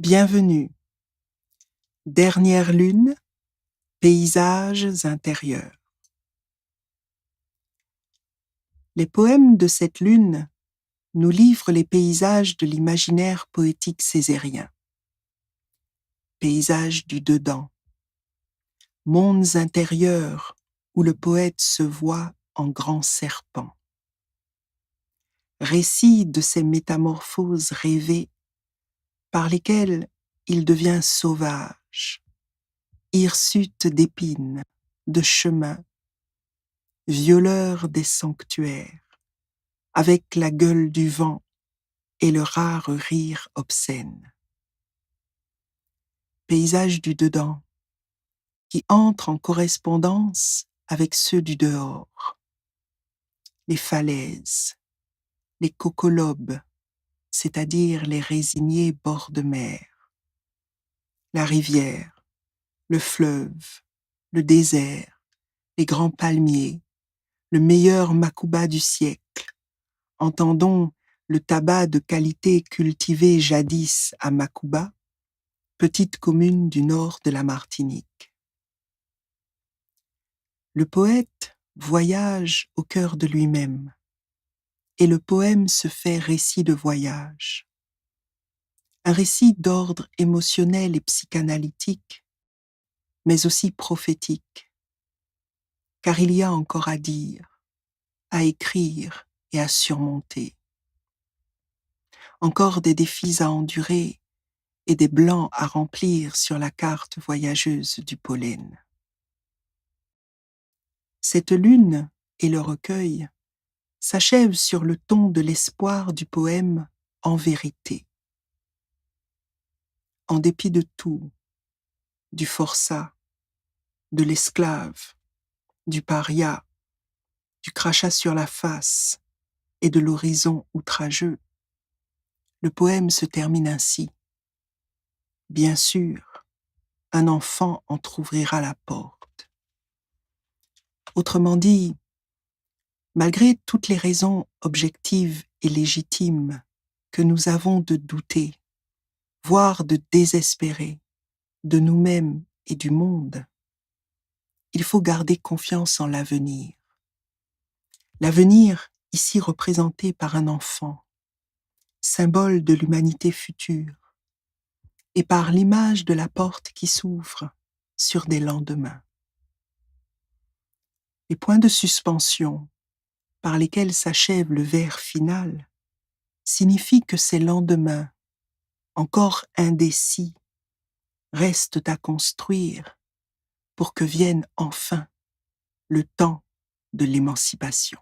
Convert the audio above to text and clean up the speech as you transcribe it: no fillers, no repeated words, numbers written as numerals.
Bienvenue. Dernière lune, paysages intérieurs. Les poèmes de cette lune nous livrent les paysages de l'imaginaire poétique césarien. Paysages du dedans, mondes intérieurs où le poète se voit en grand serpent. Récits de ces métamorphoses rêvées par lesquelles il devient sauvage, hirsute d'épines, de chemins, violeur des sanctuaires, avec la gueule du vent et le rare rire obscène. Paysages du dedans, qui entrent en correspondance avec ceux du dehors. Les falaises, les cocolobes, c'est-à-dire les résignés bords de mer. La rivière, le fleuve, le désert, les grands palmiers, le meilleur Macuba du siècle. Entendons le tabac de qualité cultivé jadis à Macuba, petite commune du nord de la Martinique. Le poète voyage au cœur de lui-même, et le poème se fait récit de voyage. Un récit d'ordre émotionnel et psychanalytique, mais aussi prophétique, car il y a encore à dire, à écrire et à surmonter. Encore des défis à endurer et des blancs à remplir sur la carte voyageuse du pollen. Cette lune et le recueil s'achèvent sur le ton de l'espoir du poème en vérité. En dépit de tout, du forçat, de l'esclave, du paria, du crachat sur la face et de l'horizon outrageux, le poème se termine ainsi. Bien sûr, un enfant entr'ouvrira la porte. Autrement dit, malgré toutes les raisons objectives et légitimes que nous avons de douter, voire de désespérer, de nous-mêmes et du monde, il faut garder confiance en l'avenir. L'avenir, ici représenté par un enfant, symbole de l'humanité future, et par l'image de la porte qui s'ouvre sur des lendemains. Les points de suspension par lesquels s'achève le vers final signifient que ces lendemains, encore indécis, restent à construire pour que vienne enfin le temps de l'émancipation.